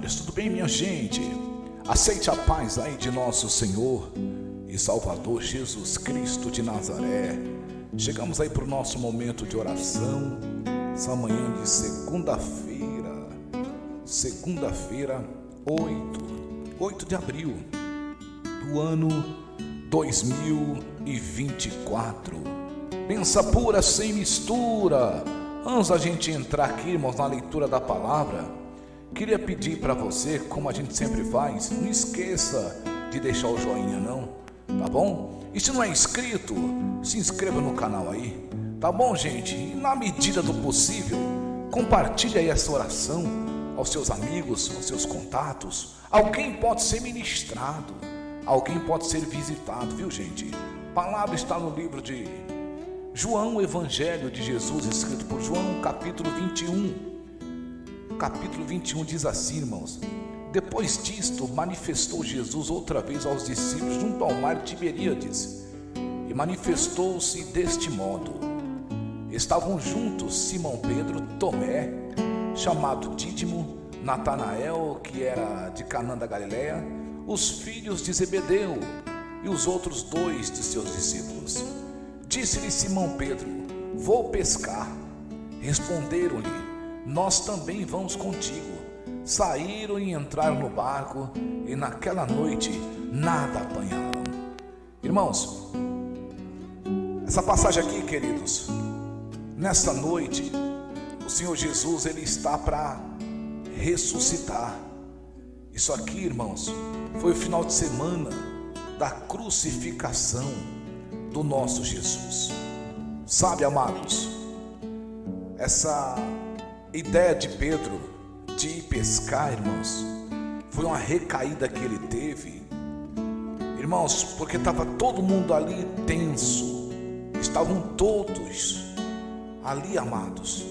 Mas tudo bem, minha gente? Aceite a paz aí de nosso Senhor e Salvador Jesus Cristo de Nazaré. Chegamos aí para o nosso momento de oração, essa manhã de segunda-feira, 8 de abril do ano 2024. Pensa pura, sem mistura. Antes da gente entrar aqui, irmãos, na leitura da palavra, queria pedir para você, como a gente sempre faz, não esqueça de deixar o joinha não, tá bom? E se não é inscrito, se inscreva no canal aí, tá bom, gente? E na medida do possível, compartilhe aí essa oração aos seus amigos, aos seus contatos. Alguém pode ser ministrado, alguém pode ser visitado, viu, gente? A palavra está no livro de João, o Evangelho de Jesus, escrito por João, capítulo 21. Capítulo 21 diz assim, irmãos: depois disto, manifestou Jesus outra vez aos discípulos junto ao mar de Tiberíades, e manifestou-se deste modo. Estavam juntos Simão Pedro, Tomé, chamado Dídimo, Natanael, que era de Canaã da Galileia, os filhos de Zebedeu e os outros dois de seus discípulos. Disse-lhe Simão Pedro: vou pescar. Responderam-lhe: nós também vamos contigo. Saíram e entraram no barco, e naquela noite nada apanharam. Irmãos, essa passagem aqui, queridos, nesta noite o Senhor Jesus, ele está para ressuscitar. Isso aqui, irmãos, foi o final de semana da crucificação do nosso Jesus. Sabe, amados, essa ideia de Pedro de ir pescar, irmãos, foi uma recaída que ele teve, irmãos, porque estava todo mundo ali tenso, estavam todos ali, amados.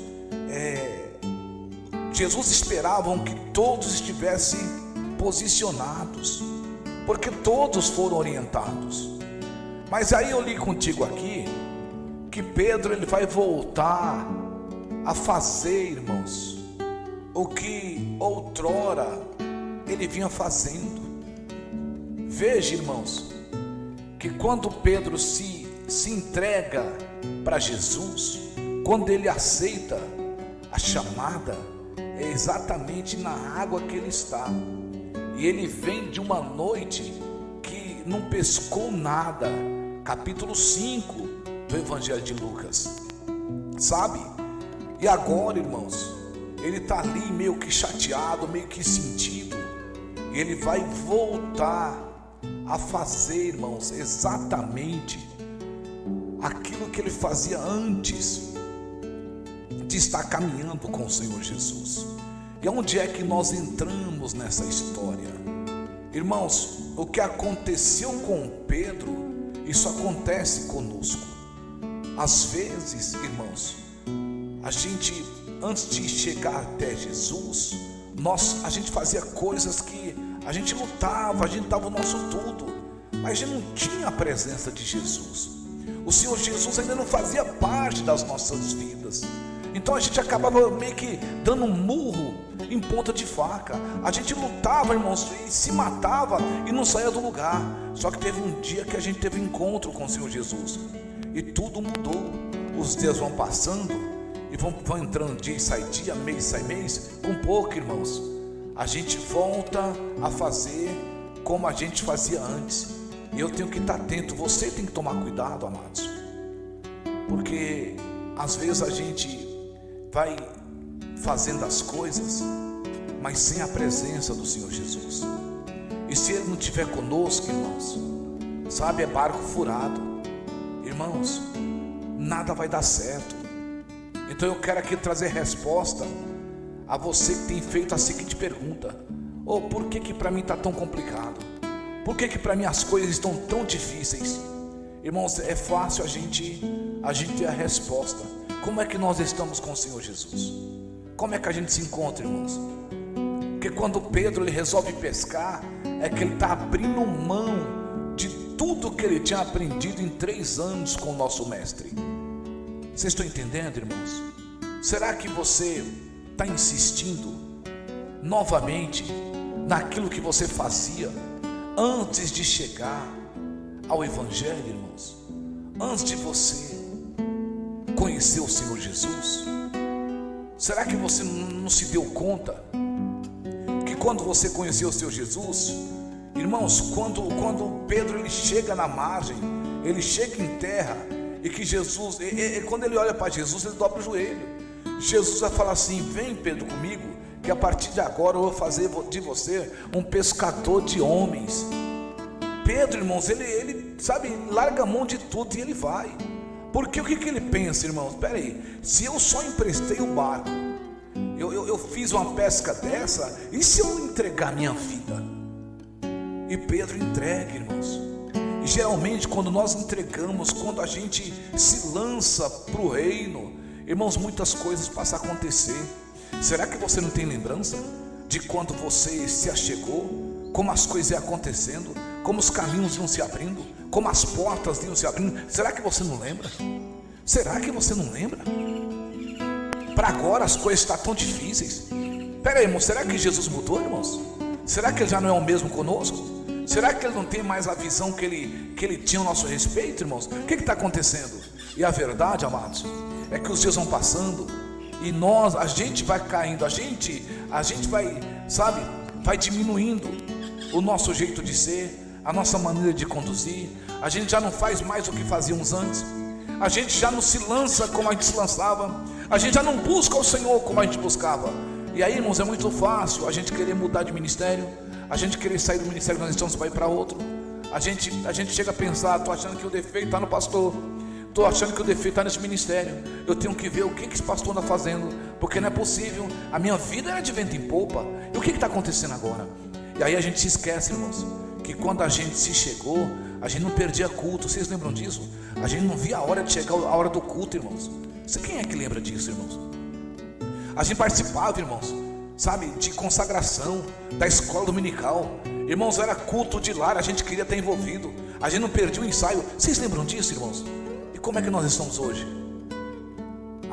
Jesus esperava que todos estivessem posicionados, porque todos foram orientados. Mas aí eu li contigo aqui que Pedro, ele vai voltar a fazer, irmãos, o que outrora ele vinha fazendo. Veja, irmãos, que quando Pedro se entrega para Jesus, quando ele aceita a chamada, é exatamente na água que ele está. E ele vem de uma noite que não pescou nada. Capítulo 5 do Evangelho de Lucas, sabe? E agora, irmãos, ele está ali meio que chateado, meio que sentido. E ele vai voltar a fazer, irmãos, exatamente aquilo que ele fazia antes de estar caminhando com o Senhor Jesus. E onde é que nós entramos nessa história? Irmãos, o que aconteceu com Pedro, isso acontece conosco. Às vezes, irmãos, a gente, antes de chegar até Jesus, a gente fazia coisas que a gente lutava, a gente dava o nosso tudo, mas a gente não tinha a presença de Jesus. O Senhor Jesus ainda não fazia parte das nossas vidas. Então a gente acabava meio que dando um murro em ponta de faca. A gente lutava, irmãos, e se matava e não saía do lugar. Só que teve um dia que a gente teve um encontro com o Senhor Jesus e tudo mudou. Os dias vão passando e vão entrando dia e sai dia, mês sai mês. Com pouco, irmãos, a gente volta a fazer como a gente fazia antes. E eu tenho que estar atento. Você tem que tomar cuidado, amados, porque às vezes a gente vai fazendo as coisas, mas sem a presença do Senhor Jesus. E se Ele não estiver conosco, irmãos, sabe, é barco furado. Irmãos, nada vai dar certo. Então eu quero aqui trazer resposta a você que tem feito a seguinte pergunta: por que para mim está tão complicado? Por que para mim as coisas estão tão difíceis? Irmãos, é fácil a gente ter a resposta. Como é que nós estamos com o Senhor Jesus? Como é que a gente se encontra, irmãos? Porque quando Pedro ele resolve pescar, é que ele está abrindo mão de tudo que ele tinha aprendido em 3 anos com o nosso mestre. Vocês estão entendendo, irmãos? Será que você está insistindo novamente naquilo que você fazia antes de chegar ao Evangelho, irmãos? Antes de você conhecer o Senhor Jesus? Será que você não se deu conta que quando você conheceu o Senhor Jesus, irmãos, quando Pedro ele chega na margem, ele chega em terra, e que Jesus, quando ele olha para Jesus, ele dobra o joelho. Jesus vai falar assim: vem, Pedro, comigo, que a partir de agora eu vou fazer de você um pescador de homens. Pedro, irmãos, ele sabe, larga a mão de tudo e ele vai. Porque o que ele pensa, irmãos? Espera aí, se eu só emprestei o barco, eu fiz uma pesca dessa, e se eu entregar minha vida? E Pedro entrega, irmãos. E geralmente quando nós entregamos, quando a gente se lança para o reino, irmãos, muitas coisas passam a acontecer. Será que você não tem lembrança de quando você se achegou? Como as coisas iam acontecendo? Como os caminhos iam se abrindo? Como as portas iam se abrindo? Será que você não lembra? Será que você não lembra? Para agora as coisas estão tão difíceis. Pera aí, irmão, será que Jesus mudou, irmãos? Será que ele já não é o mesmo conosco? Será que ele não tem mais a visão que ele tinha a nosso respeito, irmãos? O que está acontecendo? E a verdade, amados, é que os dias vão passando e a gente vai caindo, a gente vai, sabe, vai diminuindo o nosso jeito de ser, a nossa maneira de conduzir. A gente já não faz mais o que fazíamos antes. A gente já não se lança como a gente se lançava. A gente já não busca o Senhor como a gente buscava. E aí, irmãos, é muito fácil a gente querer mudar de ministério, a gente querer sair do ministério que nós estamos para ir para outro. A gente chega a pensar: estou achando que o defeito está no pastor, estou achando que o defeito está nesse ministério, eu tenho que ver o que esse pastor está fazendo, porque não é possível, a minha vida era de vento em popa, e o que está acontecendo agora? E aí a gente se esquece, irmãos, que quando a gente se chegou, a gente não perdia culto. Vocês lembram disso? A gente não via a hora de chegar a hora do culto, irmãos. Quem é que lembra disso, irmãos? A gente participava, irmãos, sabe, de consagração, da escola dominical. Irmãos, era culto de lar, a gente queria estar envolvido. A gente não perdia o ensaio. Vocês lembram disso, irmãos? E como é que nós estamos hoje?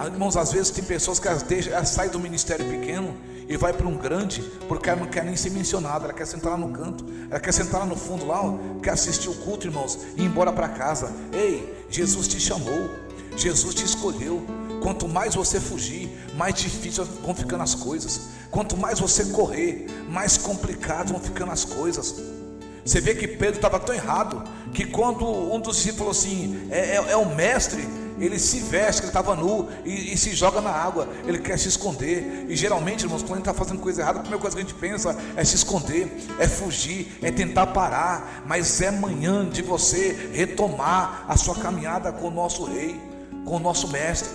Irmãos, às vezes tem pessoas que elas saem do ministério pequeno e vai para um grande, porque ela não quer nem ser mencionada, ela quer sentar lá no canto, ela quer sentar lá no fundo, lá, quer assistir o culto, irmãos, e ir embora para casa. Ei, Jesus te chamou, Jesus te escolheu. Quanto mais você fugir, mais difícil vão ficando as coisas. Quanto mais você correr, mais complicado vão ficando as coisas. Você vê que Pedro estava tão errado, que quando um dos discípulos falou assim: é o mestre, ele se veste, ele estava nu e se joga na água, ele quer se esconder. E geralmente, irmãos, quando a gente está fazendo coisa errada, a primeira coisa que a gente pensa é se esconder, é fugir, é tentar parar. Mas é manhã de você retomar a sua caminhada com o nosso rei, com o nosso mestre.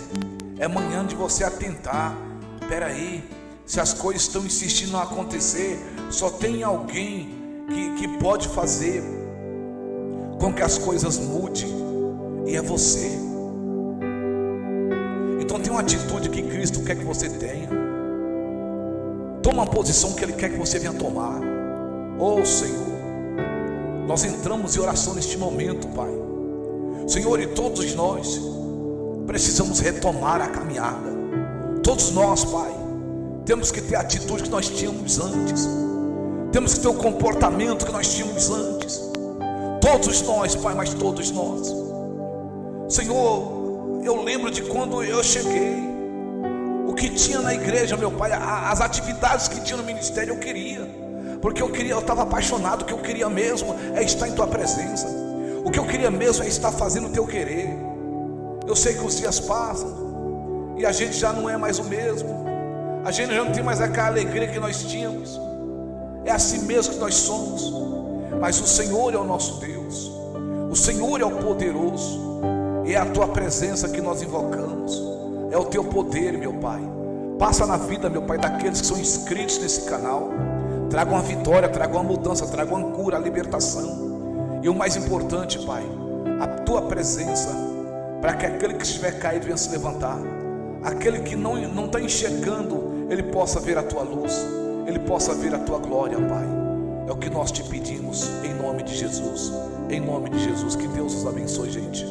É manhã de você atentar. Espera aí, se as coisas estão insistindo a acontecer, só tem alguém que pode fazer com que as coisas mudem, e é você. Então tem uma atitude que Cristo quer que você tenha. Toma uma posição que Ele quer que você venha tomar. Oh Senhor, nós entramos em oração neste momento, Pai. Senhor, e todos nós precisamos retomar a caminhada. Todos nós, Pai, temos que ter a atitude que nós tínhamos antes. Temos que ter o comportamento que nós tínhamos antes. Todos nós, Pai, mas todos nós. Senhor, eu lembro de quando eu cheguei, o que tinha na igreja, meu Pai, as atividades que tinha no ministério eu queria, porque eu estava apaixonado. O que eu queria mesmo é estar em Tua presença. O que eu queria mesmo é estar fazendo o Teu querer. Eu sei que os dias passam e a gente já não é mais o mesmo. A gente já não tem mais aquela alegria que nós tínhamos. É assim mesmo que nós somos. Mas o Senhor é o nosso Deus, o Senhor é o poderoso, e é a Tua presença que nós invocamos. É o Teu poder, meu Pai. Passa na vida, meu Pai, daqueles que são inscritos nesse canal. Traga uma vitória, traga uma mudança, traga uma cura, a libertação. E o mais importante, Pai, a Tua presença, para que aquele que estiver caído venha se levantar. Aquele que não está enxergando, ele possa ver a Tua luz, ele possa ver a Tua glória, Pai. É o que nós te pedimos, em nome de Jesus. Em nome de Jesus, que Deus os abençoe, gente.